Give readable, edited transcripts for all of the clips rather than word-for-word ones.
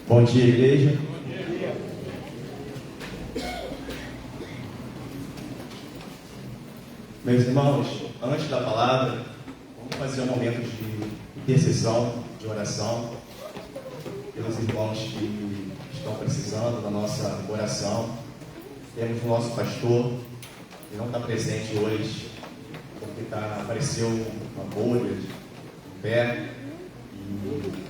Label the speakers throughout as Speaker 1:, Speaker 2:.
Speaker 1: Bom dia, igreja. Meus irmãos, antes da palavra, vamos fazer um momento de intercessão, de oração, pelos irmãos que estão precisando da nossa oração. Temos o nosso pastor, que não está presente hoje, porque apareceu uma bolha de pé, e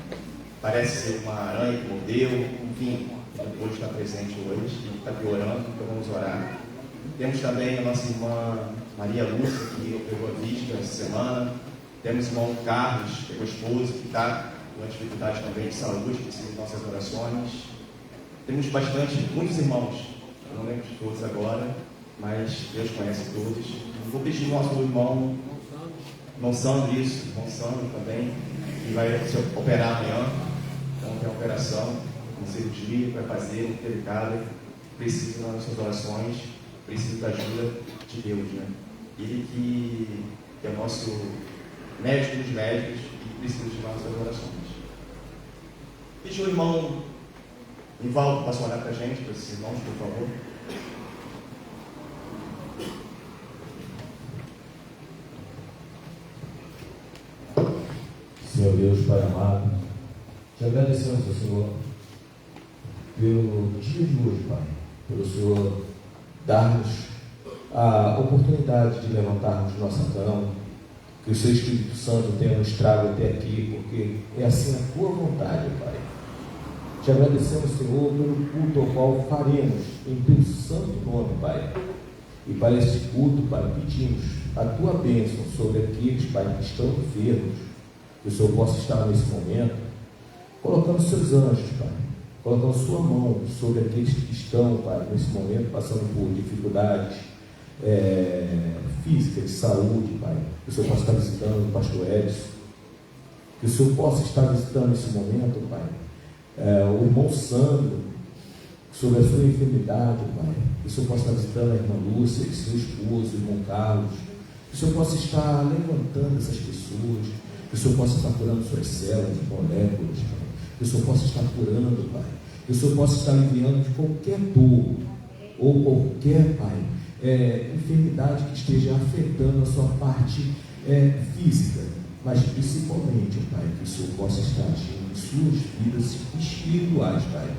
Speaker 1: parece ser uma aranha que mordeu, enfim, ele não pôde estar presente hoje, e está piorando, então vamos orar. Temos também a nossa irmã Maria Lúcia, que pegou a vista essa semana. Temos o irmão Carlos, que é o esposo, que está com uma dificuldade também de saúde, que precisa de nossas orações. Temos muitos irmãos, eu não lembro de todos agora, mas Deus conhece todos. Vou pedir ao nosso irmão Sandro também, que vai se operar amanhã. Então tem uma operação, uma cirurgia que vai fazer, muito delicada. Precisa das nossas orações, precisa da ajuda de Deus, né? Ele que é o nosso médico dos médicos e precisa de nossas orações. Pedi o irmão Nivaldo para orar para a gente, para esses irmãos, por favor.
Speaker 2: Senhor Deus, Pai amado, te agradecemos, Senhor, pelo dia de hoje, Pai, pelo Senhor dar-nos a oportunidade de levantarmos nossa cama, que o Seu Espírito Santo tenha nos trago até aqui, porque é assim a Tua vontade, Pai. Te agradecemos, Senhor, pelo culto ao qual faremos em Teu santo nome, Pai. E para este culto, Pai, pedimos a Tua bênção sobre aqueles, Pai, que estão enfermos, que o Senhor possa estar nesse momento, colocando Seus anjos, Pai, colocando Sua mão sobre aqueles que estão, Pai, nesse momento, passando por dificuldades físicas, de saúde, Pai. Que o Senhor possa estar visitando o pastor Edson, que o Senhor possa estar visitando nesse momento, Pai, o irmão Sandro, sobre a sua enfermidade, Pai. Que o Senhor possa estar visitando a irmã Lúcia, seu esposo, o irmão Carlos. Que o Senhor possa estar levantando essas pessoas. Que o Senhor possa estar curando suas células, moléculas, Pai. Que o Senhor possa estar curando, Pai. Que o Senhor possa estar aliviando de qualquer dor ou qualquer, Pai, enfermidade que esteja afetando a sua parte física, mas principalmente, Pai, que o Senhor possa estar agindo em suas vidas espirituais, Pai.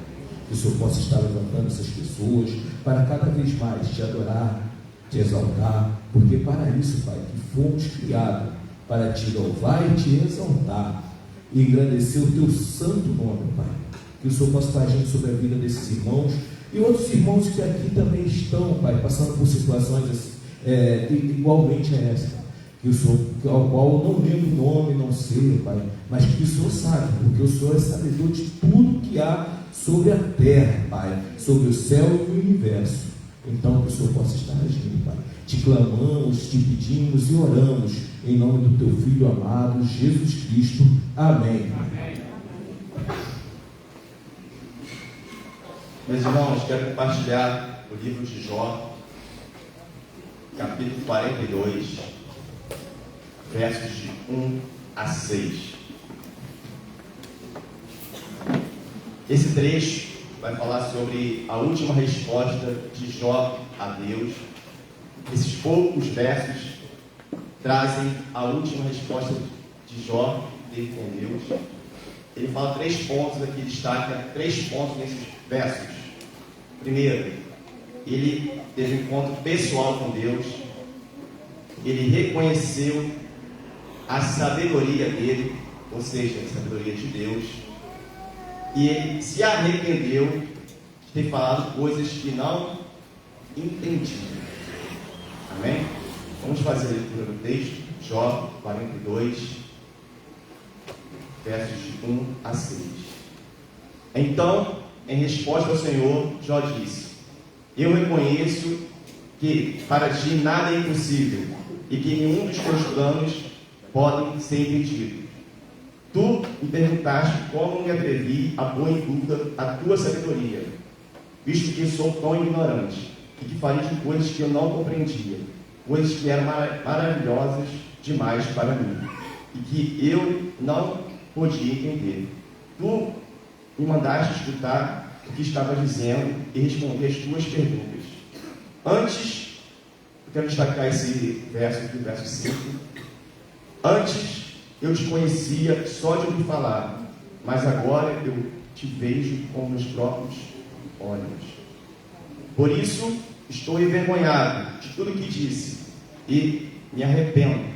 Speaker 2: Que o Senhor possa estar levantando essas pessoas para cada vez mais te adorar, te exaltar, porque para isso, Pai, que fomos criados para te louvar e te exaltar e engrandecer o Teu santo nome, Pai. Que o Senhor possa estar agindo sobre a vida desses irmãos e outros irmãos que aqui também estão, Pai, passando por situações igualmente a essa. Que o Senhor, ao qual eu não lembro o nome, não sei, Pai, mas que o Senhor sabe, porque o Senhor é sabedor de tudo que há sobre a terra, Pai, sobre o céu e o universo. Então que o Senhor possa estar agindo, Pai. Te clamamos, te pedimos e oramos em nome do Teu Filho amado, Jesus Cristo. Amém.
Speaker 1: Amém. Meus irmãos, quero compartilhar o livro de Jó, capítulo 42, versos de 1 a 6. Esse trecho vai falar sobre a última resposta de Jó a Deus. Esses poucos versos trazem a última resposta de Jó dele com Deus. Ele fala 3 pontos aqui, destaca 3 pontos nesses versos. Primeiro, ele teve um encontro pessoal com Deus. Ele reconheceu a sabedoria dele, ou seja, a sabedoria de Deus. E ele se arrependeu de ter falado coisas que não entendia. Amém? Vamos fazer a leitura do texto, Jó 42, versos de 1 a 6. Então, em resposta ao Senhor, Jó disse: Eu reconheço que para ti nada é impossível e que nenhum dos teus planos podem ser impedidos. Tu me perguntaste como me atrevi a pôr em dúvida a tua sabedoria, visto que sou tão ignorante e que falei de coisas que eu não compreendia, coisas que eram maravilhosas demais para mim e que eu não podia entender. Tu me mandaste escutar o que estava dizendo e responder as tuas perguntas. Antes, eu quero destacar esse verso aqui, o verso 5. Antes, eu te conhecia só de ouvir falar, mas agora eu te vejo com meus próprios olhos. Por isso, estou envergonhado de tudo que disse e me arrependo,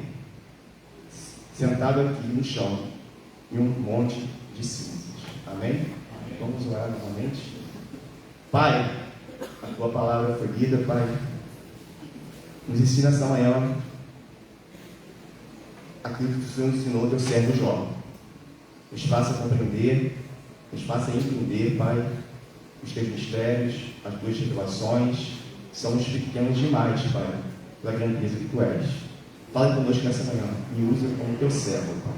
Speaker 1: sentado aqui no chão, em um monte de cinzas. Amém? Vamos orar novamente. Pai, a tua palavra foi lida, Pai. Nos ensina essa manhã aquilo que o Senhor ensinou ao teu servo Jó. Nos faça compreender, nos faça entender, Pai, os teus mistérios, as tuas revelações. Somos pequenos demais, Pai, pela grandeza que tu és. Fale conosco nessa manhã, me usa como teu servo, Pai.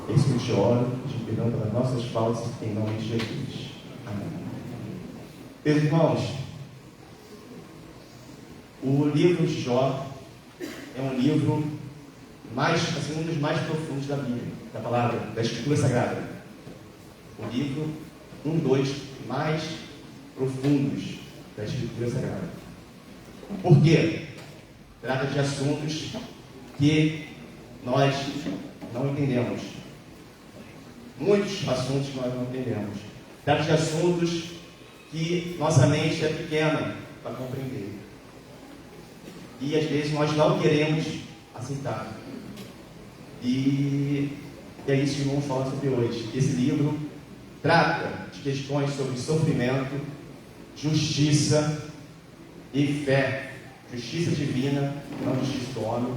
Speaker 1: É isso que eu te oro, te perdão pelas nossas faltas, em nome de Jesus. Amém. Meus irmãos, o livro de Jó é um livro um dos mais profundos da Bíblia, da palavra, da Escritura Sagrada. O livro, dos mais profundos da Escritura Sagrada. Por quê? Trata de assuntos que nós não entendemos. Muitos assuntos que nós não entendemos. Trata de assuntos que nossa mente é pequena para compreender. E às vezes nós não queremos aceitar. E é isso que vamos falar sobre hoje. Esse livro trata de questões sobre sofrimento, justiça e fé. Justiça divina, não justiça do homem.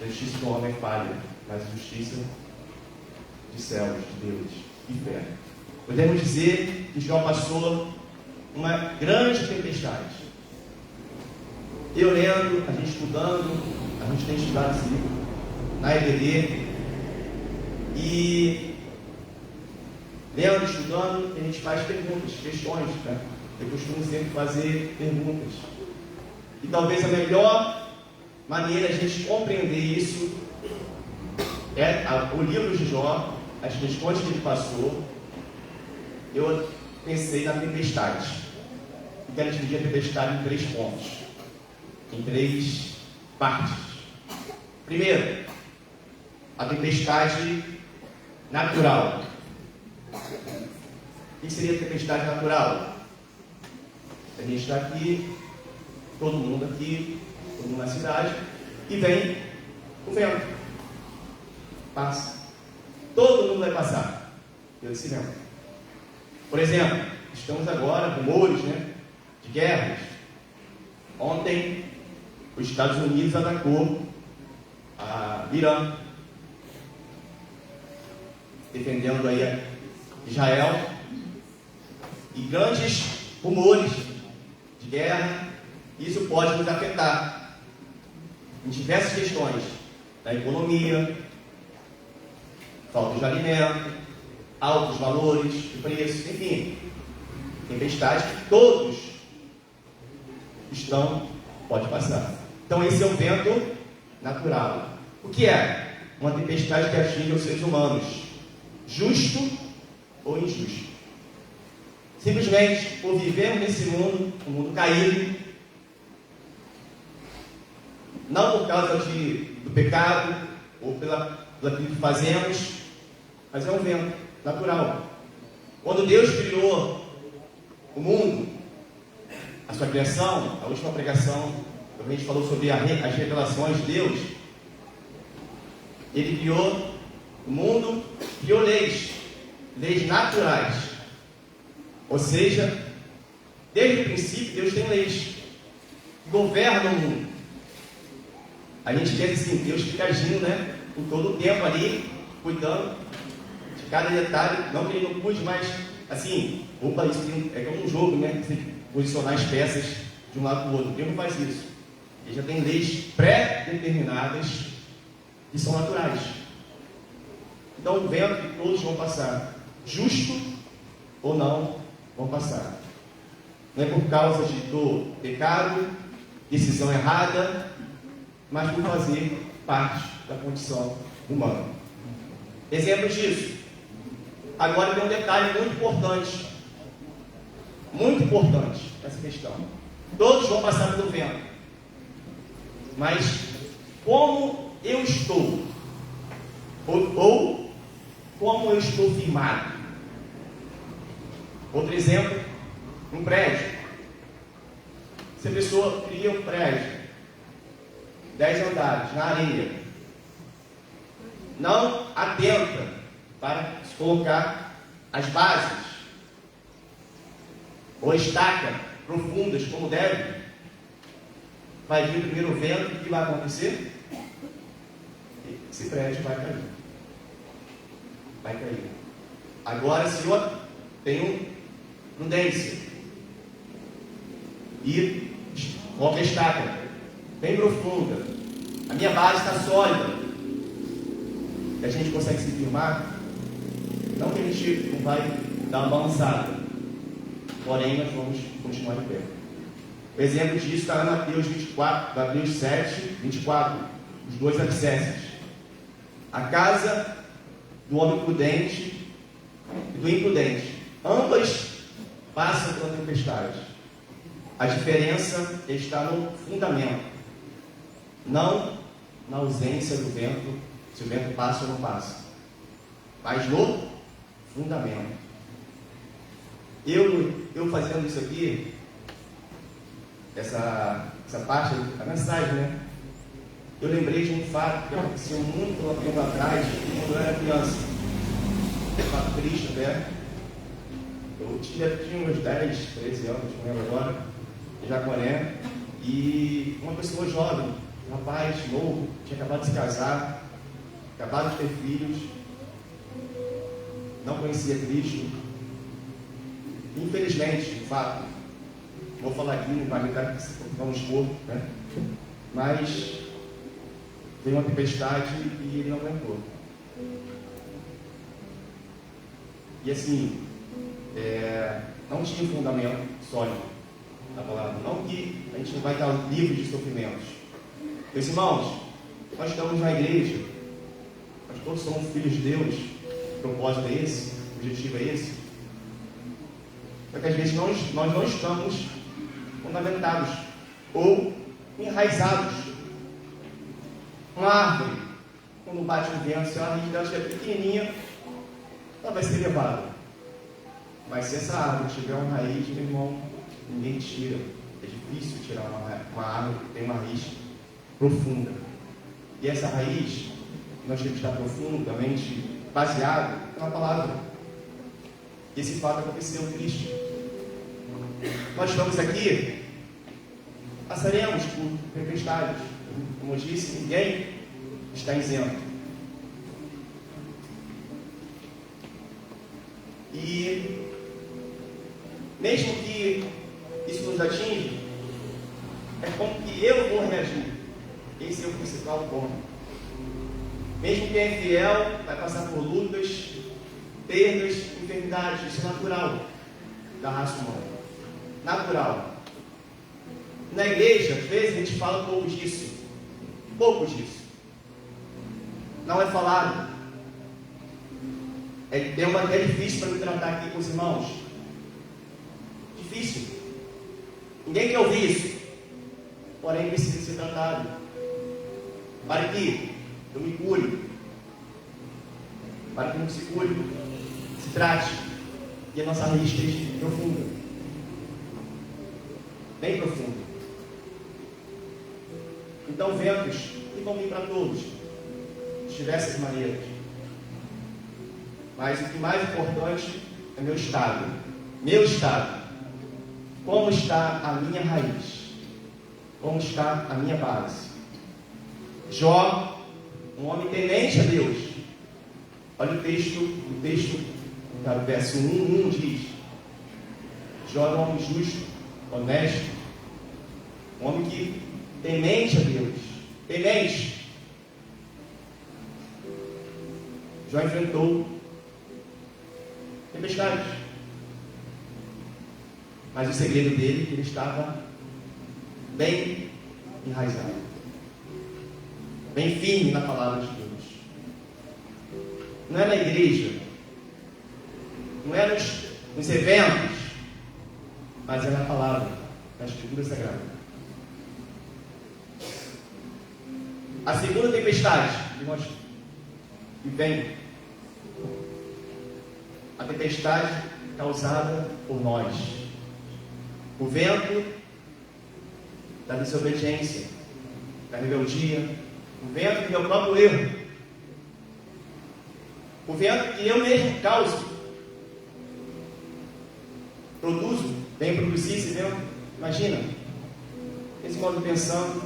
Speaker 1: A justiça do homem é falha, mas a justiça de céus, de Deus, e fé. Podemos dizer que Jó passou uma grande tempestade. Eu lendo, a gente estudando, a gente tem estudado esse livro na EBD, e lendo, estudando, a gente faz perguntas, questões, né? Eu costumo sempre fazer perguntas. E talvez a melhor maneira de a gente compreender isso é o livro de Jó, as questões que ele passou. Eu pensei na tempestade. E quero dividir a tempestade em 3 pontos, em 3 partes. Primeiro, a tempestade natural. O que seria a tempestade natural? A gente está aqui, todo mundo na cidade, e vem o vento. Passa. Todo mundo vai passar pelo esse vento. Por exemplo, estamos agora com rumores, de guerras. Ontem, os Estados Unidos atacou a Irã, defendendo aí Israel, e grandes rumores de guerra. Isso pode nos afetar em diversas questões da economia, falta de alimento, altos valores de preços, enfim, tempestades que todos pode passar. Então esse é o vento natural. O que é? Uma tempestade que atinge os seres humanos, justo ou injusto. Simplesmente por vivermos nesse mundo, um mundo caído, não por causa do pecado ou pelaquilo que fazemos, mas é um vento natural. Quando Deus criou o mundo, a sua criação, a última pregação, a gente falou sobre as revelações de Deus. Ele criou o mundo, criou leis naturais. Ou seja, desde o princípio Deus tem leis que governam o mundo. A gente pensa assim, Deus fica agindo, em todo o tempo ali, cuidando de cada detalhe. Não que ele não cuide, mas assim, isso é como um jogo, Você posicionar as peças de um lado para o outro. Deus não faz isso. Ele já tem leis pré-determinadas que são naturais. Então o vento que todos vão passar, justo ou não, vão passar. Não é por causa do pecado, decisão errada, mas por fazer parte da condição humana. Exemplo disso, Agora tem um detalhe muito importante essa questão. Todos vão passar pelo vento, mas como eu estou, ou como eu estou firmado. Outro exemplo, um prédio. Se a pessoa cria um prédio, 10 andares, na areia, não atenta para se colocar as bases ou estaca profundas como deve, vai vir o primeiro vento, o que vai acontecer? Esse prédio vai cair. Vai cair. Agora, se eu tenho prudência e coloco a estaca bem profunda, a minha base está sólida, e a gente consegue se firmar, não que a gente não vai dar uma balançada, porém nós vamos continuar em pé. O exemplo disso está em Mateus 24, Mateus 7, 24, os dois alicerces. A casa do homem prudente e do imprudente, ambas passam pela tempestade. A diferença está no fundamento, não na ausência do vento, se o vento passa ou não passa, mas no fundamento. Eu fazendo isso aqui, essa parte da mensagem, né? Eu lembrei de um fato que aconteceu muito tempo atrás, quando eu era criança. Um fato triste até. Eu tinha uns 10, 13 anos, não lembro agora, em Jaconé, e uma pessoa jovem, um rapaz novo, tinha acabado de se casar, acabado de ter filhos, não conhecia Cristo. Infelizmente, de fato, vou falar aqui, não vai me dar um expor, né? Mas veio uma tempestade e ele não aguentou. E assim, não tinha fundamento sólido na palavra. Não que a gente não vai estar livre de sofrimentos. Meus irmãos, nós estamos na igreja, nós todos somos filhos de Deus, o propósito é esse, o objetivo é esse. Só que às vezes nós não estamos fundamentados ou enraizados. Uma árvore, quando bate o vento, se a raiz dela estiver pequenininha, ela vai ser levada. Mas se essa árvore tiver uma raiz, meu irmão, ninguém tira. É difícil tirar uma árvore que tem uma raiz profunda. E essa raiz, nós temos que estar profundamente baseado na palavra. E esse fato aconteceu em Cristo. Nós estamos aqui, passaremos por tempestades. Como eu disse, ninguém está isento. E mesmo que isso nos atinja, é como que eu vou reagir. Esse é o principal ponto. Mesmo quem é fiel vai passar por lutas, perdas, enfermidades. Isso é natural da raça humana. Natural. Na igreja, às vezes, a gente fala pouco disso. Pouco disso. Não é falado. É difícil para me tratar aqui com os irmãos. Difícil. Ninguém quer ouvir isso. Porém, precisa ser tratado. Para que eu me cure. Para que não se cure. Se trate. E a nossa raiz esteja profunda. Bem profunda. Então, ventos que vão vir para todos, de diversas maneiras. Mas o que mais importante é meu estado. Meu estado. Como está a minha raiz? Como está a minha base? Jó, um homem temente a Deus. Olha o texto, no verso 1 diz: Jó é um homem justo, honesto, um homem que temente a Deus. Temente. Jó enfrentou tempestades. Mas o segredo dele é que ele estava bem enraizado, bem firme na palavra de Deus. Não é na igreja, não é nos eventos, mas é na palavra, na Escritura Sagrada. A segunda tempestade que vem, a tempestade causada por nós, o vento da desobediência, da rebeldia, o vento do meu próprio erro, o vento que eu mesmo causo, produzo, vem produzir esse vento. Imagina, esse modo pensando,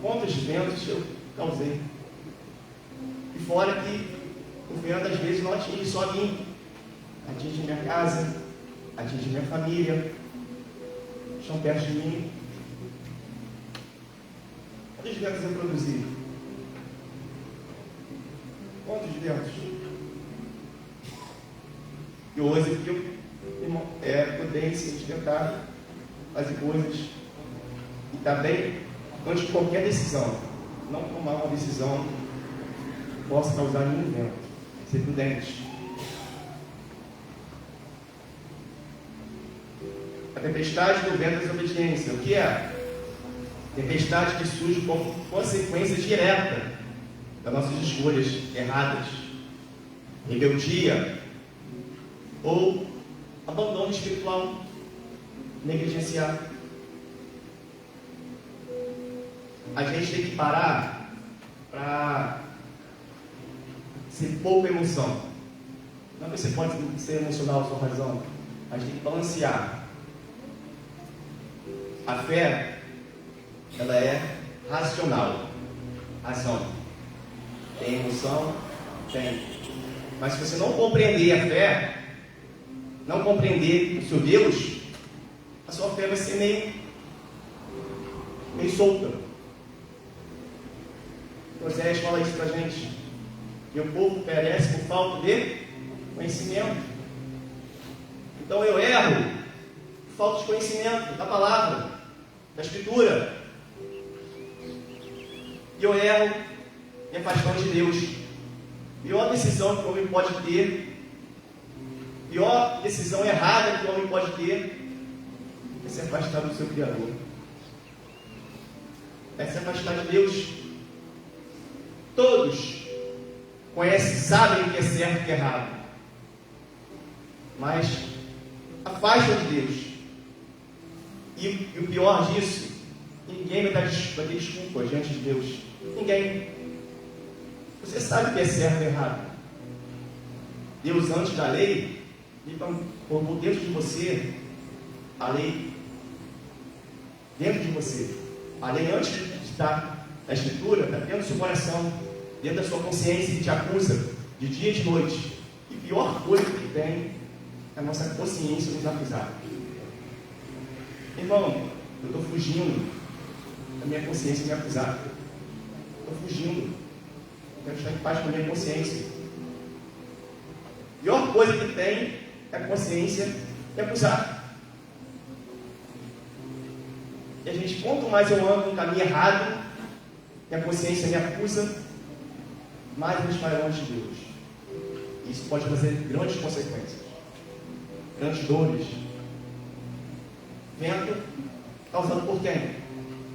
Speaker 1: quantos ventos eu causei. E fora que o vento às vezes não atinge só a mim, atinge minha casa, atinge minha família, estão perto de mim. Quantos ventos eu produzi? Quantos ventos? E hoje eu prudência de tentar fazer coisas e também, antes de qualquer decisão, não tomar uma decisão que possa causar nenhum vento. Ser prudente. A tempestade do vento da desobediência. O que é? Tempestade que surge como consequência direta das nossas escolhas erradas, rebeldia ou abandono espiritual, negligenciar. A gente tem que parar para ser pouca emoção. Não que você pode ser emocional, sua razão. A gente tem que balancear. A fé, ela é racional. Razão. Tem emoção? Tem. Mas se você não compreender a fé, não compreender o seu Deus, a sua fé vai ser meio solta. Oséias fala isso pra gente. E o povo perece por falta de conhecimento. Então eu erro por falta de conhecimento da palavra, da Escritura. E eu erro me afastando de Deus. Pior decisão que o homem pode ter, pior decisão errada que o homem pode ter, é se afastar do seu Criador. É se afastar de Deus. Todos conhecem, sabem o que é certo e o que é errado, mas afastam de Deus. E o pior disso, ninguém vai ter desculpa diante de Deus. Ninguém. Você sabe o que é certo e errado. Deus, antes da lei, colocou dentro de você a lei. Dentro de você. A lei, antes de estar na Escritura, está dentro do seu coração, dentro da sua consciência, que te acusa de dia e de noite. E a pior coisa que tem é a nossa consciência nos acusar. Irmão, eu estou fugindo da minha consciência me acusar. Estou fugindo. Quero estar em paz com a minha consciência. A pior coisa que tem é a consciência me acusar. E a gente, quanto mais eu ando no caminho errado, e a consciência me acusa, mais a gente vai longe de Deus. Isso pode trazer grandes consequências, grandes dores. Vento causado por quem?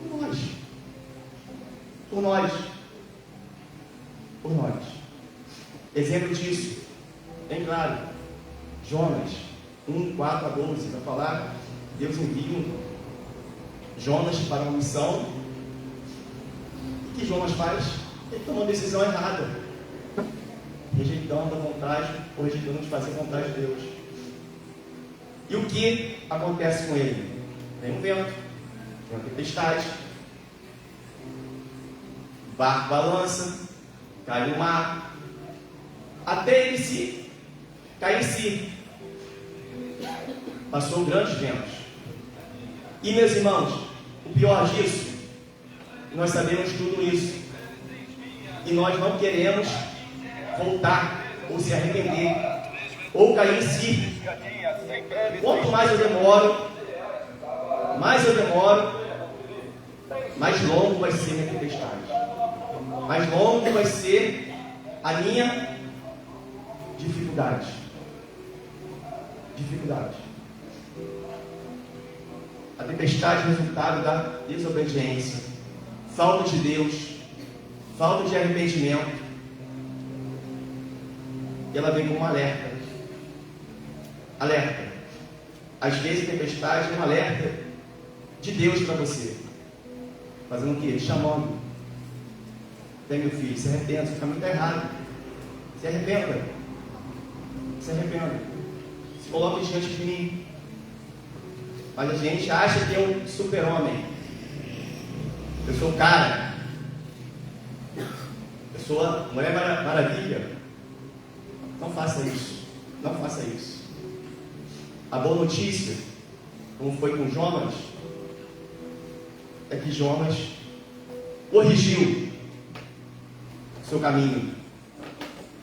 Speaker 1: Por nós. Por nós. Por nós. Exemplo disso, bem claro, Jonas 1, 4 a 12, vai falar, Deus envia Jonas para uma missão. E o que Jonas faz? Ele toma uma decisão errada, rejeitando a vontade, ou rejeitando de fazer a vontade de Deus. E o que acontece com ele? Vem um vento, vem uma tempestade, o barco balança, cai no mar, até ele se cair em si. Passou grandes ventos. E meus irmãos, o pior disso, nós sabemos tudo isso, e nós não queremos voltar, ou se arrepender, ou cair em si. Quanto mais eu demoro, mais longo vai ser a minha tempestade, mais longo vai ser a minha dificuldade. dificuldade. A tempestade é resultado da desobediência, falta de Deus, falta de arrependimento. E ela vem como um alerta. Alerta. Às vezes a tempestade é um alerta de Deus para você. Fazendo o quê? Te chamando. Vem, meu filho, se arrependa, seu caminho está errado. Se arrependa. Se arrependa. Se coloque diante de mim. Mas a gente acha que é um super-homem. Eu sou o cara. Eu sou a Mulher Maravilha. Não faça isso. Não faça isso. A boa notícia, como foi com Jonas, é que Jonas corrigiu seu caminho.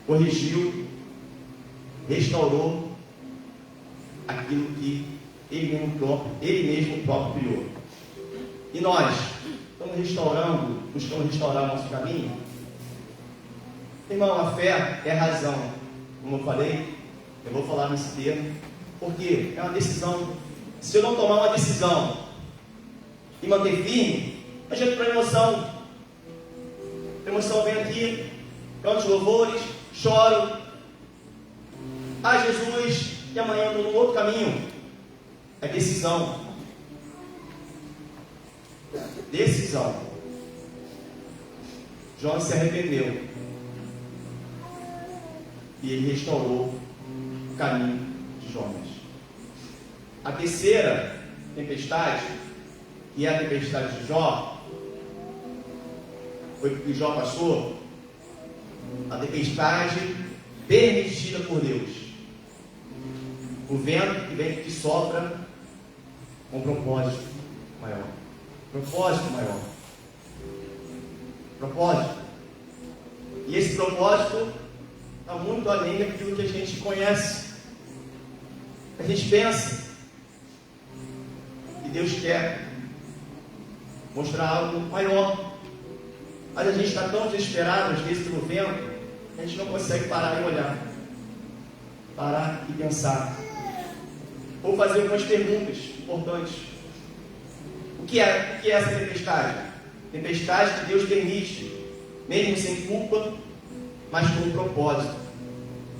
Speaker 1: Corrigiu, restaurou aquilo que ele mesmo próprio criou. E nós estamos restaurando, buscando restaurar o nosso caminho? Irmão, a fé é a razão. Como eu falei, eu vou falar nesse termo, porque é uma decisão. Se eu não tomar uma decisão e manter firme, eu já estou emoção. A emoção vem aqui, canto os louvores, choro. Ah, Jesus, e amanhã eu estou num outro caminho. É decisão. Decisão. Jonas se arrependeu. E ele restaurou o caminho de Jonas. A terceira tempestade, que é a tempestade de Jó, foi o que Jó passou. A tempestade permitida por Deus. O vento que vem, que sopra com propósito maior. Propósito maior. Propósito. E esse propósito está muito além daquilo que a gente conhece. A gente pensa que Deus quer mostrar algo maior. Mas a gente está tão desesperado, às vezes, pelo vento, que a gente não consegue parar e olhar. Parar e pensar. Vou fazer algumas perguntas importantes. O que é essa tempestade? Tempestade que Deus permite, mesmo sem culpa, mas com um propósito.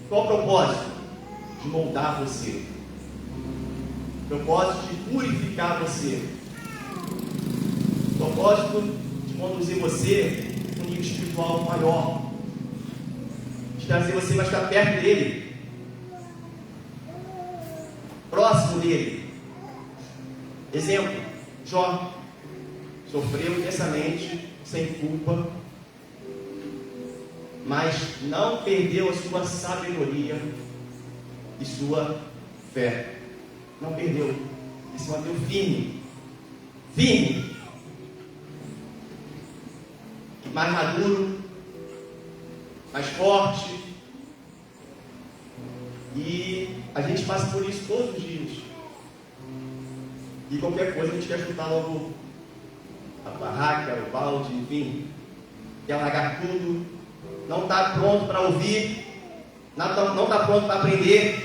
Speaker 1: Qual o propósito? De moldar você. Propósito de purificar você. Propósito de conduzir você a um nível espiritual maior. De trazer você mais para perto dele. Próximo dele. Exemplo, Jó sofreu intensamente, sem culpa, mas não perdeu a sua sabedoria e sua fé. Não perdeu. Ele se manteve firme. Firme. Mais maduro, mais forte. E a gente passa por isso todos os dias. E qualquer coisa a gente quer chutar logo a barraca, o balde, enfim. Quer largar tudo. Não está pronto para ouvir. Não está pronto para aprender.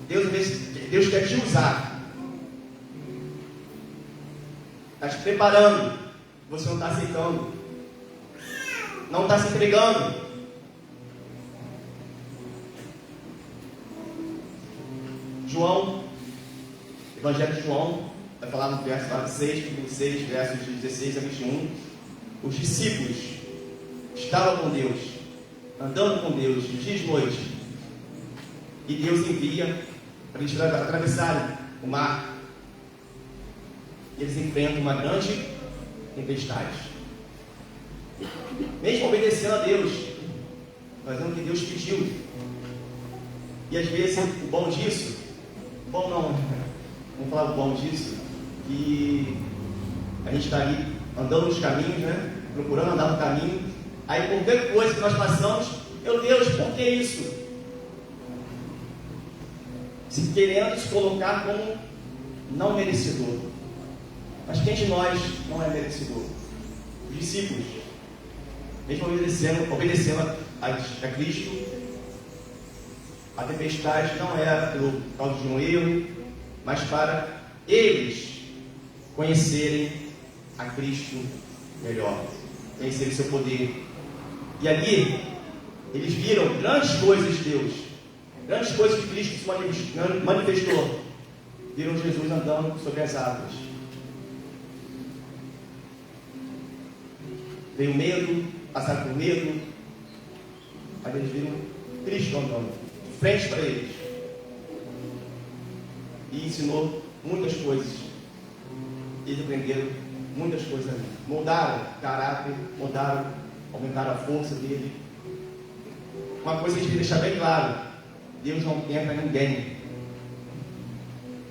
Speaker 1: Deus quer te usar. Está te preparando. Você não está aceitando. Não está se entregando. João, Evangelho de João, vai falar no verso 6, capítulo 6, versos de 16 a 21. Os discípulos estavam com Deus, andando com Deus, de dia e de noite. E Deus envia para eles atravessarem o mar. E eles enfrentam uma grande tempestade. Mesmo obedecendo a Deus, fazendo o que Deus pediu. E às vezes o bom disso, bom não, vamos falar o bom disso, que a gente está ali andando nos caminhos, né? Procurando andar no caminho. Aí qualquer coisa que nós passamos, meu Deus, por que isso? Se querendo se colocar como não merecedor. Mas quem de nós não é merecedor? Os discípulos, mesmo obedecendo a Cristo, A tempestade não era por causa de um erro, mas para eles conhecerem a Cristo melhor, conhecerem seu poder. E ali, eles viram grandes coisas de Deus, grandes coisas que Cristo se manifestou. Viram Jesus andando sobre as águas. Veio medo, passaram por medo, aí eles viram Cristo andando de frente para eles e ensinou muitas coisas. Eles aprenderam muitas coisas ali, moldaram o caráter, aumentaram a força dele. Uma coisa que a gente tem que deixar bem claro: Deus não tenta ninguém.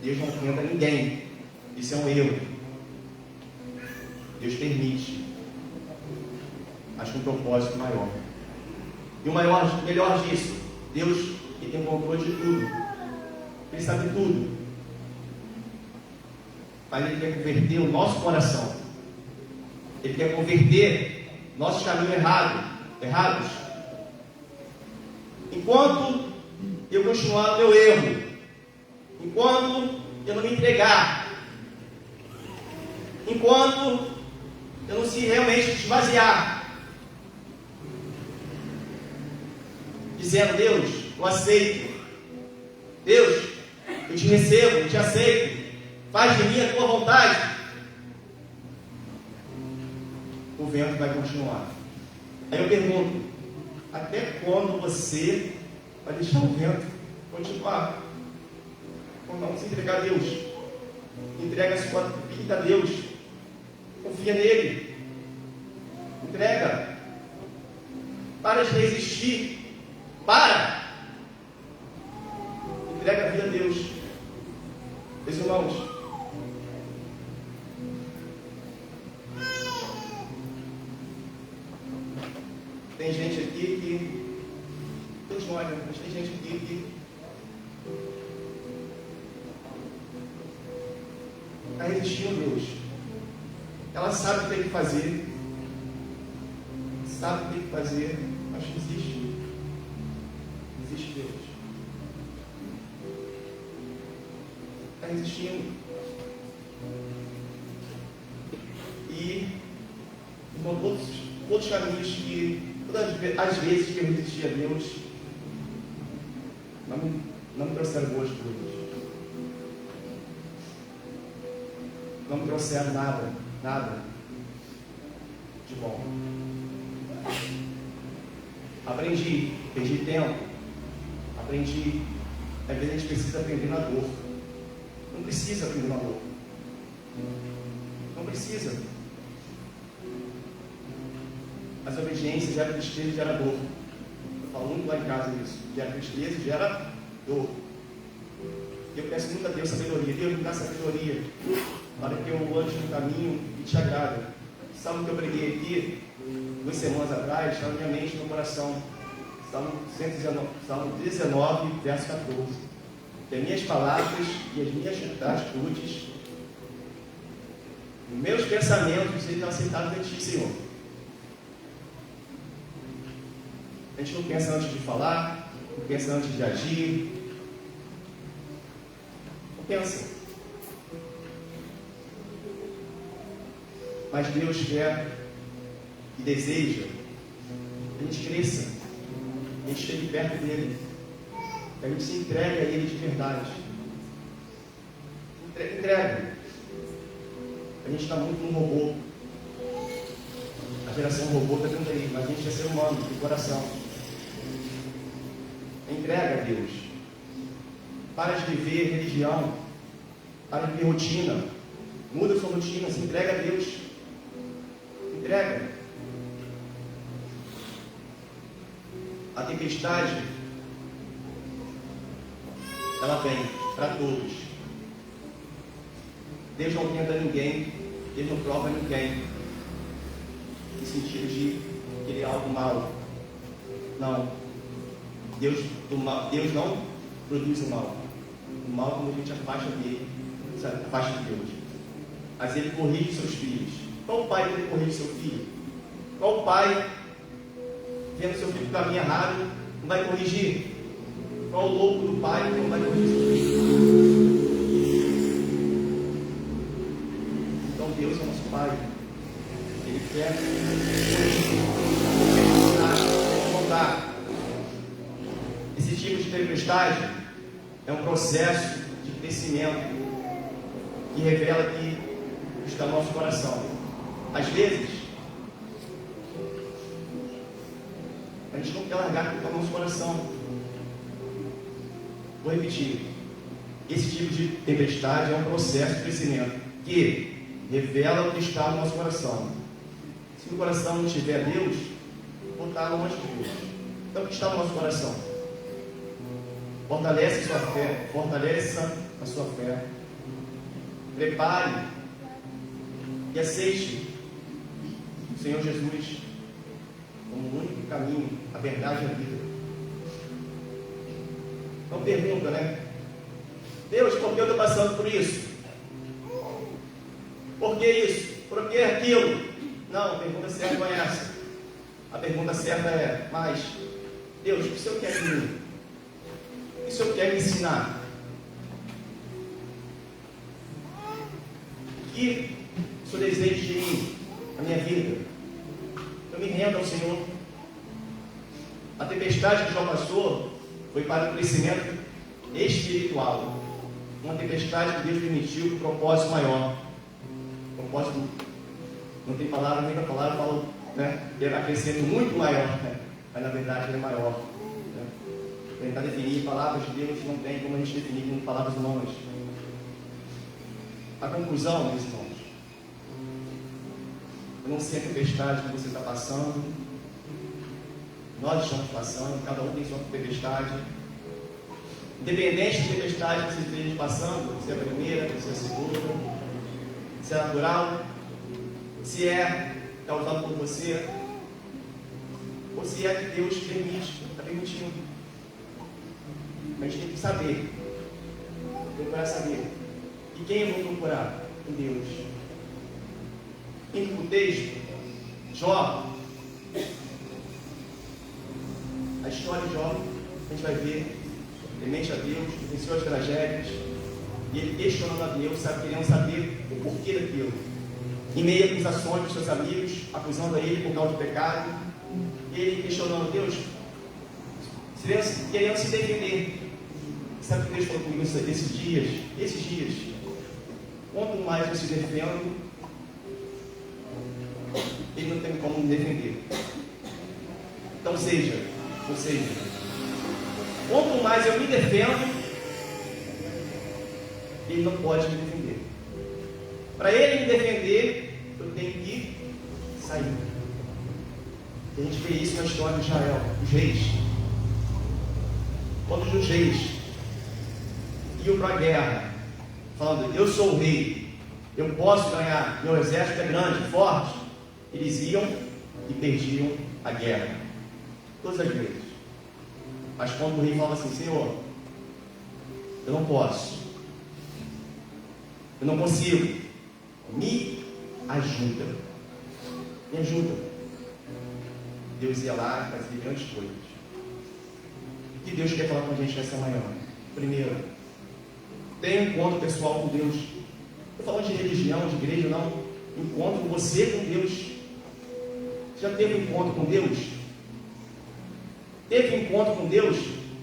Speaker 1: Deus não tenta ninguém. Isso é um erro. Deus permite, mas com um propósito maior. E o melhor disso, Deus, que tem controle de tudo, Ele sabe tudo, mas Ele quer converter o nosso coração. Ele quer converter nossos caminhos errados. Enquanto eu continuar no meu erro, enquanto eu não me entregar, enquanto eu não se realmente esvaziar, dizendo: Deus, eu aceito, Deus, eu te recebo, eu te aceito, faz de mim a tua vontade, o vento vai continuar. Aí eu pergunto: até quando você vai deixar o vento continuar? Ou não se entregar a Deus? Entrega a sua vida a Deus, confia nele, entrega, para de resistir, entrega a vida a Deus. Meus irmãos, tem gente aqui que, todos nós, mas tem gente aqui que está resistindo a Deus. Ela sabe o que tem que fazer, mas resiste. Resiste Deus. Está resistindo. E irmão, todos os caminhos que, todas as vezes que eu resisti a Deus, não me trouxeram boas coisas. Não me trouxeram nada de bom. Aprendi, perdi tempo. Aprendi. Às vezes a gente precisa aprender na dor. Não precisa aprender na dor. Não precisa. Mas a obediência gera tristeza e gera dor. Eu falo muito lá em casa isso. Gera tristeza e gera dor. Eu peço muito a Deus sabedoria. Deus me dá sabedoria para que eu ande no caminho que te agrada. Salmo que eu preguei aqui 2 semanas atrás, está na minha mente e no coração. Salmo 19, verso 14. Que as minhas palavras e as minhas atitudes, os meus pensamentos sejam aceitados em Ti, Senhor. A gente não pensa antes de falar, não pensa antes de agir. Não pensa. Mas Deus quer e deseja que a gente cresça, que a gente esteja perto dEle, que a gente se entregue a Ele de verdade. Entrega. A gente está muito no robô. A geração robô está dentro aí, mas a gente é ser humano, de coração. Entrega a Deus. Para de viver religião, para de viver rotina. Muda a sua rotina, se entrega a Deus. Entrega. A tempestade, ela vem para todos. Deus não tenta ninguém, Deus não prova ninguém, no sentido de querer algo mal. Não. Deus não produz o mal. O mal quando a gente afasta dele, afasta de Deus. Mas ele corrige seus filhos. Qual pai que corrige seu filho? Qual pai, vendo seu filho caminhar errado, não vai corrigir? Qual o louco do pai que não vai corrigir? Então Deus é o nosso Pai. Ele quer voltar. Esse tipo de tempestade é um processo de crescimento que revela que está no nosso coração. Às vezes, a gente não quer largar o que está no nosso coração. Vou repetir. Esse tipo de tempestade é um processo de crescimento que revela o que está no nosso coração. Se no coração não tiver Deus, vou estar longe de Deus. Então, o que está no nosso coração? Fortalece a sua fé. Fortaleça a sua fé. Prepare e aceite o Senhor Jesus como o único caminho, a verdade e a vida. Então pergunta, né? Deus, por que eu estou passando por isso? Por que isso? Por que aquilo? Não, a pergunta certa não é essa. A pergunta certa é, mas, Deus, o que o Senhor quer de mim? O que o Senhor quer me ensinar? O que o Senhor deseja de mim, na minha vida? Eu me rendo ao Senhor. A tempestade que Jó passou foi para o crescimento espiritual. Uma tempestade que Deus permitiu com um propósito maior. Propósito, não tem palavra, nem a palavra fala, né? Ele vai crescendo muito maior, né? Mas na verdade ele é maior. Né? Tentar definir palavras de Deus não tem como a gente definir com palavras humanas. A conclusão, meus irmãos, eu não sei a tempestade que você está passando. Nós estamos passando, cada um tem sua tempestade. Independente da tempestade que você esteja passando, se é a primeira, se é a segunda, se é natural, se é causado por você, ou se é que Deus permite, está permitindo. A gente tem que saber, procurar saber. E quem eu vou procurar? Em Deus. Indo para o texto, Jó. A história de Jó, a gente vai ver, temente a Deus, venceu as tragédias, e ele questionando a Deus, querendo saber o porquê daquilo. Em meio a acusações dos seus amigos, acusando a ele por causa do pecado, ele questionando Deus, querendo se defender. Sabe o que Deus falou comigo esses dias? Quanto mais eu se defendo, ele não tem como me defender. Então, ou seja, quanto mais eu me defendo, ele não pode me defender. Para ele me defender, eu tenho que sair. E a gente vê isso na história de Israel, os reis. Quando os reis iam para a guerra, falando, eu sou o rei, eu posso ganhar, meu exército é grande, forte, eles iam e perdiam a guerra. Todas as vezes. Mas quando o rei falava assim, Senhor, eu não posso, eu não consigo, me ajuda, Deus ia lá e fazia grandes coisas. O que Deus quer falar com a gente nessa manhã? Primeiro, tenha um encontro pessoal com Deus. Não estou falando de religião, de igreja, não. Encontro você com Deus. Você já teve um encontro com Deus? Teve um encontro com Deus?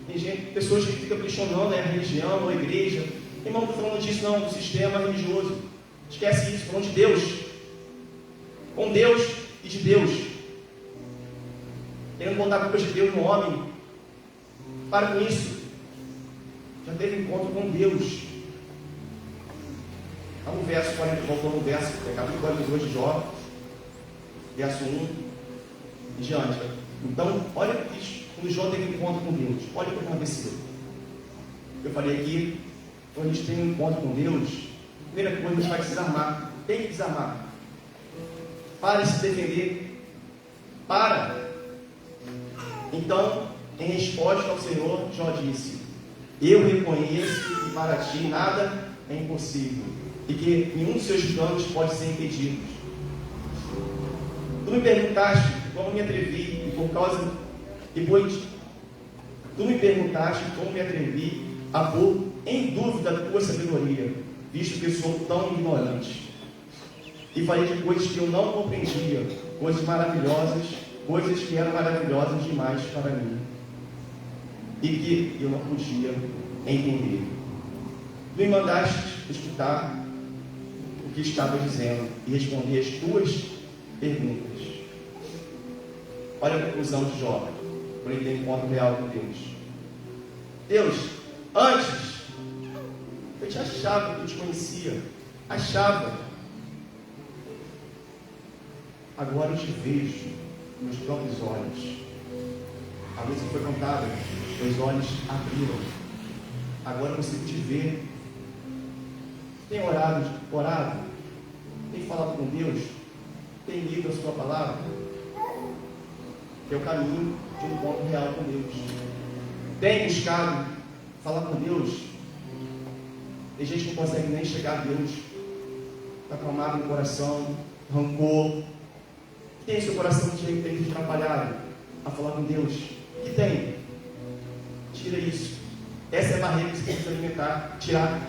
Speaker 1: Tem gente, pessoas que ficam questionando a religião ou a igreja. Irmão, não estou falando disso não, do sistema religioso. Esquece isso, falando de Deus. Com Deus e de Deus. Querendo botar a culpa de Deus no homem. Para com isso. Já teve encontro com Deus. Está no verso 40, voltando no verso, capítulo 42 de Jó, verso 1 e diante. Então, olha o que diz quando Jó teve encontro com Deus. Olha o que aconteceu. Eu falei aqui, quando a gente tem um encontro com Deus, a primeira coisa a gente vai desarmar. Tem que desarmar. Para de se defender. Para. Então, em resposta ao Senhor, Jó disse, eu reconheço que para ti nada é impossível e que nenhum dos seus planos pode ser impedido. Tu me perguntaste como me atrevi e por causa depois Tu me perguntaste como me atrevi a pôr em dúvida a tua sabedoria, visto que sou tão ignorante. E falei de coisas que eu não compreendia, coisas maravilhosas, coisas que eram maravilhosas demais para mim, e que eu não podia entender. Tu me mandaste escutar o que estava dizendo e responder as tuas perguntas. Olha a conclusão de Jó, por ele ter encontro real com Deus. Deus, antes eu te achava que eu te conhecia, achava. Agora eu te vejo com meus próprios olhos. A luz que foi contada, meus olhos abriram. Agora eu consigo te ver. Tem orado? Tem falado com Deus? Tem lido a sua palavra? Que é o caminho de um encontro real com Deus. Tem buscado falar com Deus? Tem gente que não consegue nem chegar a Deus. Está acalmado no coração, rancor. Tem seu coração que tem te atrapalhado a falar com Deus? Que tem? Tira isso. Essa é a barreira que você tem que alimentar. Tirar.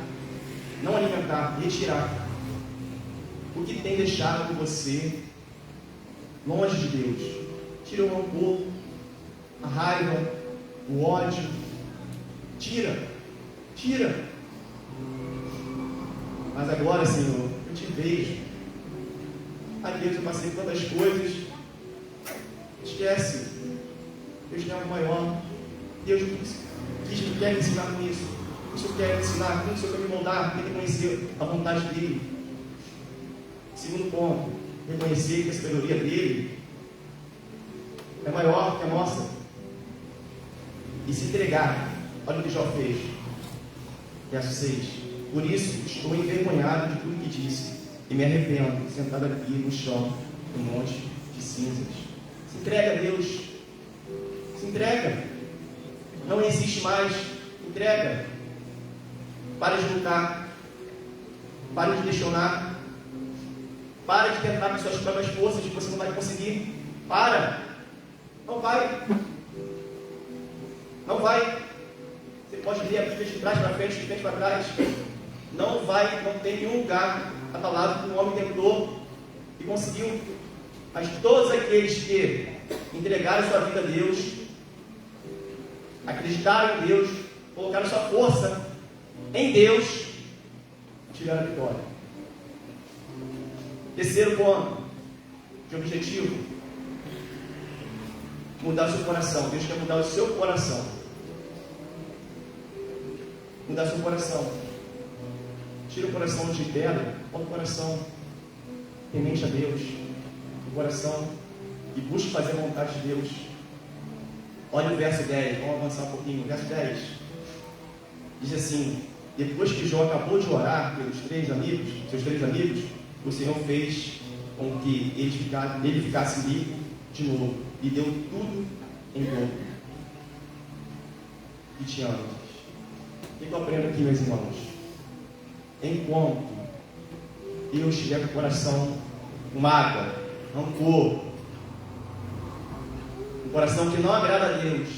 Speaker 1: Não alimentar, retirar. O que tem deixado você longe de Deus? Tira o rancor, a raiva, o ódio. Tira. Mas agora, Senhor, eu te vejo. A Deus, eu passei tantas coisas. Esquece. Deus tem algo maior. Deus quer me ensinar com isso. O Senhor quer me ensinar, como o Senhor quer me moldar, tem que conhecer a vontade dEle. Segundo ponto, reconhecer que a sabedoria dEle é maior que a nossa. E se entregar. Olha o que Jó fez. Verso 6. Por isso estou envergonhado de tudo que disse, e me arrependo, sentado aqui no chão, no monte de cinzas. Se entrega a Deus. Se entrega. Não existe mais. Entrega. Para de lutar. Para de questionar. Para de tentar com suas próprias forças que você não vai conseguir. Para. Não vai. Não vai. Você pode ler a Bíblia de trás para frente, de frente para trás. Não vai, não tem nenhum lugar a palavra que um homem tentou e conseguiu. Mas todos aqueles que entregaram sua vida a Deus, acreditaram em Deus, colocaram sua força em Deus, tiveram a vitória. Terceiro ponto de objetivo: mudar o seu coração. Deus quer mudar o seu coração. Mudar o seu coração. Tira o coração de pedra, põe o coração temente a Deus, o coração e busque fazer a vontade de Deus. Olha o verso 10, vamos avançar um pouquinho. O verso 10 diz assim: depois que Jó acabou de orar pelos seus três amigos, o Senhor fez com que ele ficasse rico de novo e deu tudo em dobro. 20 anos. O que eu aprendo aqui, meus irmãos? Enquanto eu estiver com o coração com mágoa, rancor, um coração que não agrada a Deus,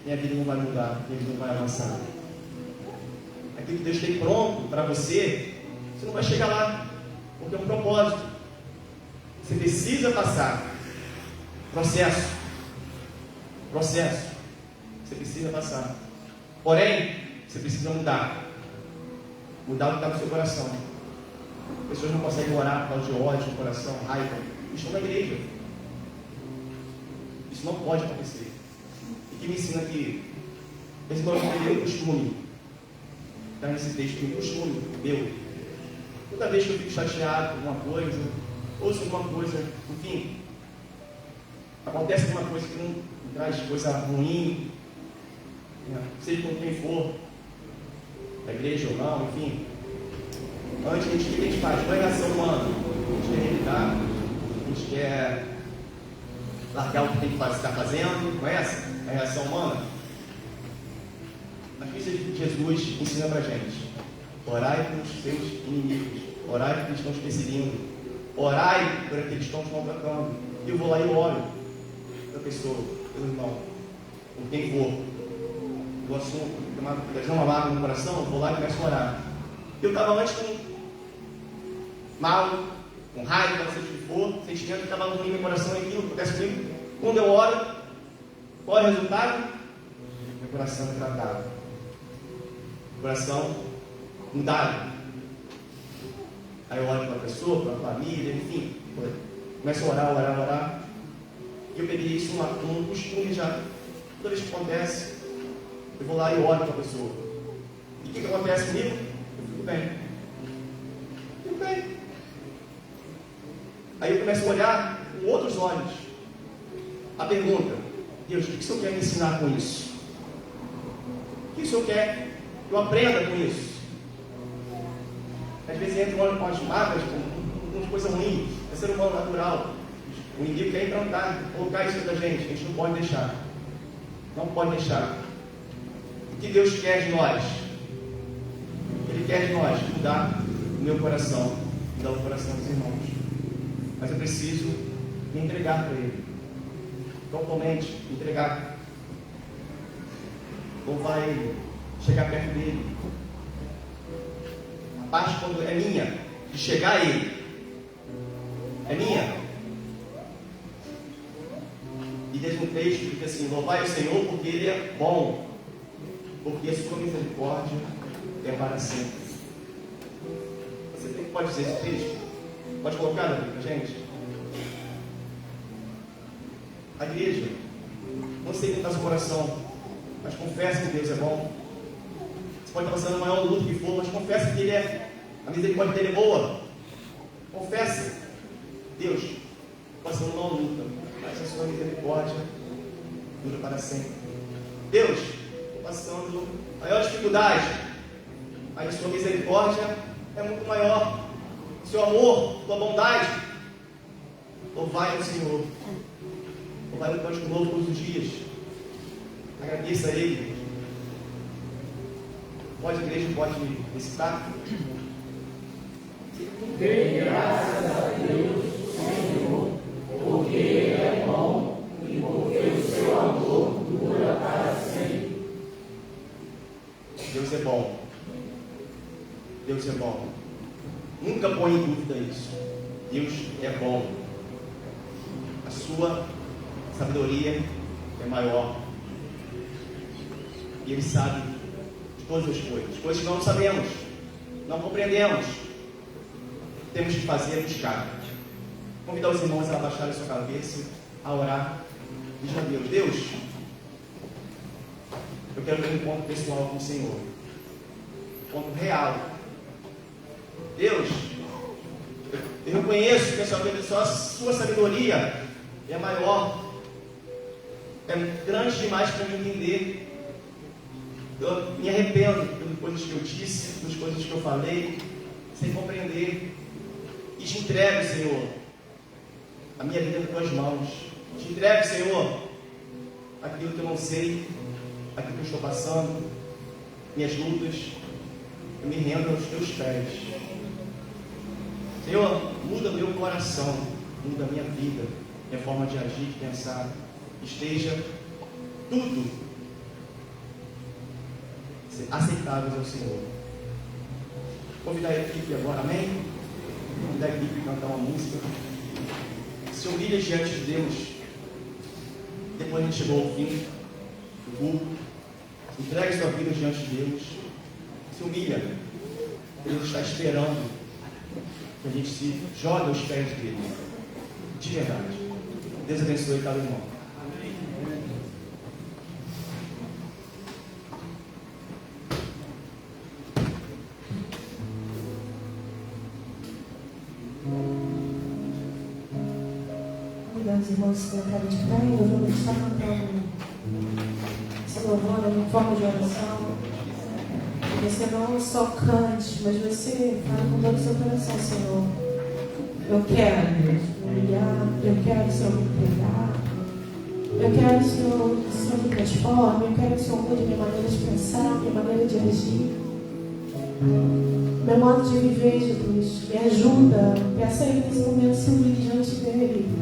Speaker 1: minha vida não vai mudar, minha vida não vai avançar. Aquilo que Deus tem pronto para você, você não vai chegar lá, porque é um propósito. Você precisa passar processo. Você precisa passar. Porém, você precisa mudar. Mudar o que está no seu coração. Pessoas não conseguem orar por causa de ódio no coração, raiva. Estão na igreja. Isso não pode acontecer. E que me ensina que esse nome é um costume. Está nesse texto, um costume meu. Toda vez que eu fico chateado com alguma coisa, ouço alguma coisa, enfim, acontece alguma coisa que não traz coisa ruim, seja com quem for, da igreja ou não, enfim. Antes, o que a gente faz? Qual é a reação humana? A gente quer evitar, a gente quer largar o que tem que estar fazendo, não é essa? É a reação humana. Mas o que Jesus ensina para a gente? Orai pelos seus inimigos, orai pelos que estão te perseguindo, orai por aqueles que estão te maltratando. Eu vou lá e oro. pela pessoa, pelo irmão, por quem for, do assunto, trazer uma mágoa no coração, eu vou lá e começo a orar. Eu estava antes com mal, com raiva, seja o que for, sentimento que estava no meu coração, e aquilo acontece comigo. Quando eu oro, qual é o resultado? Meu coração é tratado. Coração mudado. Aí eu olho para a pessoa, para a família, enfim, começo a orar. E eu peguei isso um costume já. Toda vez que acontece, eu vou lá e oro para a pessoa. E o que acontece comigo? Eu fico bem. Aí eu começo a olhar com outros olhos. A pergunta: Deus, o que o Senhor quer me ensinar com isso? O que o Senhor quer que eu aprenda com isso? Às vezes entram com as mágoas, com coisas ruins. É ser humano natural. O inimigo quer implantar, colocar isso da gente. A gente não pode deixar. Não pode deixar. O que Deus quer de nós? Ele quer de nós mudar o meu coração, mudar o coração dos irmãos. Mas eu preciso me entregar para Ele. Totalmente entregar. Louvar Ele. Chegar perto dEle. A parte quando é minha, de chegar a Ele. É minha. E desde um texto que diz assim: louvai o Senhor porque Ele é bom, porque a sua misericórdia é para sempre. Você pode dizer esse texto? Pode colocar aqui para a gente? A igreja, não sei como está seu coração, mas confessa que Deus é bom. Você pode estar passando o maior luto que for, mas confessa que a misericórdia dele é boa. Confessa. Deus, passando uma luta, mas a sua misericórdia dura para sempre. Deus, passando maior dificuldade, mas a sua misericórdia é muito maior. Seu amor, sua bondade, louvai ao Senhor. Louvai o cântico novo todos os dias. Agradeça a Ele. Pode, a igreja pode recitar?
Speaker 3: Dê graças a Deus, Senhor, porque Ele é bom e porque o seu amor dura para sempre.
Speaker 1: Deus é bom. Deus é bom. Nunca põe em dúvida isso. Deus é bom. A sua sabedoria é maior. E Ele sabe de todas as coisas que não sabemos, não compreendemos. Temos que fazer é buscar. Convidar os irmãos a abaixarem sua cabeça, a orar. Diz a Deus: Deus, eu quero ter um encontro pessoal com o Senhor. Um encontro real. Deus, eu reconheço que a sua sabedoria é maior, é grande demais para me entender. Eu me arrependo pelas coisas que eu disse, pelas coisas que eu falei, sem compreender. E te entrego, Senhor, a minha vida nas tuas mãos. Te entrego, Senhor, aquilo que eu não sei, aquilo que eu estou passando, minhas lutas. Eu me rendo aos teus pés. Senhor, muda o meu coração, muda a minha vida, minha forma de agir, de pensar. Esteja tudo aceitável ao Senhor. Convidar a equipe agora, amém? Convidar a equipe a cantar uma música. Se humilha diante de Deus. Depois a gente chegou ao fim do culto. Entregue sua vida diante de Deus. Se humilha. Deus está esperando que a gente se jogue aos pés dele. De verdade. Deus abençoe cada irmão.
Speaker 4: Os irmãos se colocarem de pé, nós vamos estar cantando esse louvor em forma de oração. Você não só cante, mas você fala com todo o seu coração: Senhor, eu quero, Deus, me humilhar, eu quero, Senhor, me entregar, eu quero, Senhor, que o Senhor me transforme, eu quero que o Senhor mude minha maneira de pensar, minha maneira de agir, meu modo de viver, Jesus. Me ajuda, peça a Ele nesse momento, se humilhe diante dEle.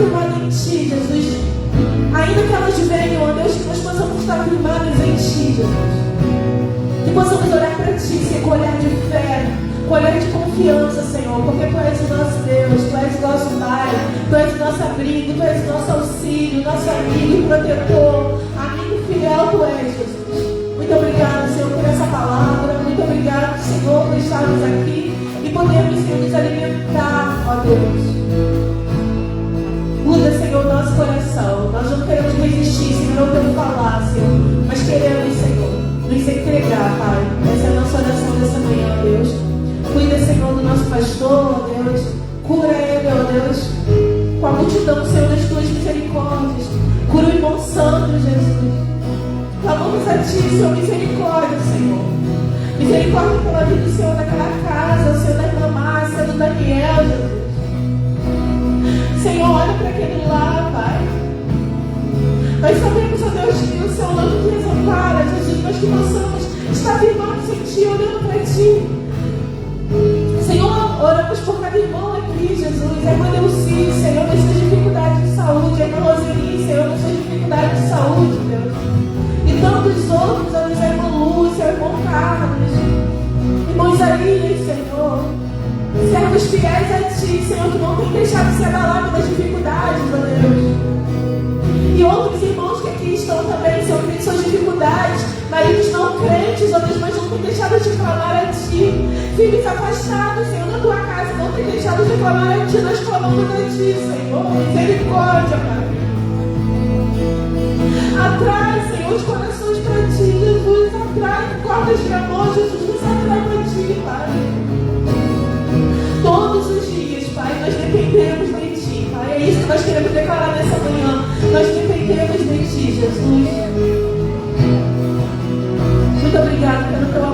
Speaker 4: firmada em Ti, Jesus. Ainda que elas venham, ó Deus, que nós possamos estar firmadas em Ti, Jesus. Que possamos olhar para Ti, Senhor, com olhar de fé, com olhar de confiança, Senhor, porque Tu és o nosso Deus, Tu és o nosso Pai, Tu és o nosso abrigo, Tu és o nosso auxílio, nosso amigo e protetor, amigo fiel Tu és, Jesus. Muito obrigado, Senhor, por essa palavra, muito obrigado, Senhor, por estarmos aqui e podermos, Senhor, nos alimentar, ó Deus. Muda, Senhor, o nosso coração. Nós não queremos resistir, Senhor, não queremos falar, Senhor, mas queremos, Senhor, nos entregar, Pai. Essa é a nossa oração dessa manhã, Deus. Cuida, Senhor, do nosso pastor, ó Deus. Cura ele, ó Deus, com a multidão, Senhor, das Tuas misericórdias. Cura o irmão Santo, Jesus. Clamamos a Ti, Senhor, misericórdia, Senhor. Misericórdia pela vida do Senhor daquela casa, Senhor, da irmã Márcia, do Daniel, Jesus. Senhor, olha para aquele lá, Pai. Nós sabemos, ó Deus, que o Senhor não nos desampara, Jesus, mas que possamos estar firmados em Ti, olhando para Ti. Senhor, oramos por cada irmão aqui, Jesus. A irmã Delci, Senhor, nas suas dificuldades de saúde. A irmã Roseli, Senhor, nas suas dificuldades de saúde, Deus. E tantos outros, ó Deus, a irmã Lúcia, o irmão Carlos, irmão Isaías, Senhor. Servos fiéis a Ti, Senhor, que não tem deixado de se abalar pelas dificuldades, ó Deus. E outros irmãos que aqui estão também, Senhor, que têm suas dificuldades, maridos não crentes, ó Deus, mas não têm deixado de clamar a Ti. Filhos afastados, Senhor, da Tua casa, não têm deixado de clamar a Ti. Nós clamamos a Ti, Senhor, misericórdia, Pai. Atrai, Senhor, os corações para Ti, Jesus. Atrai cordas de amor, Jesus, nos atrai para Ti, Pai. Todos os dias, Pai, nós dependemos de Ti, Pai. É isso que nós queremos declarar nessa manhã. Nós dependemos de Ti, Jesus. Muito obrigado pelo Teu amor.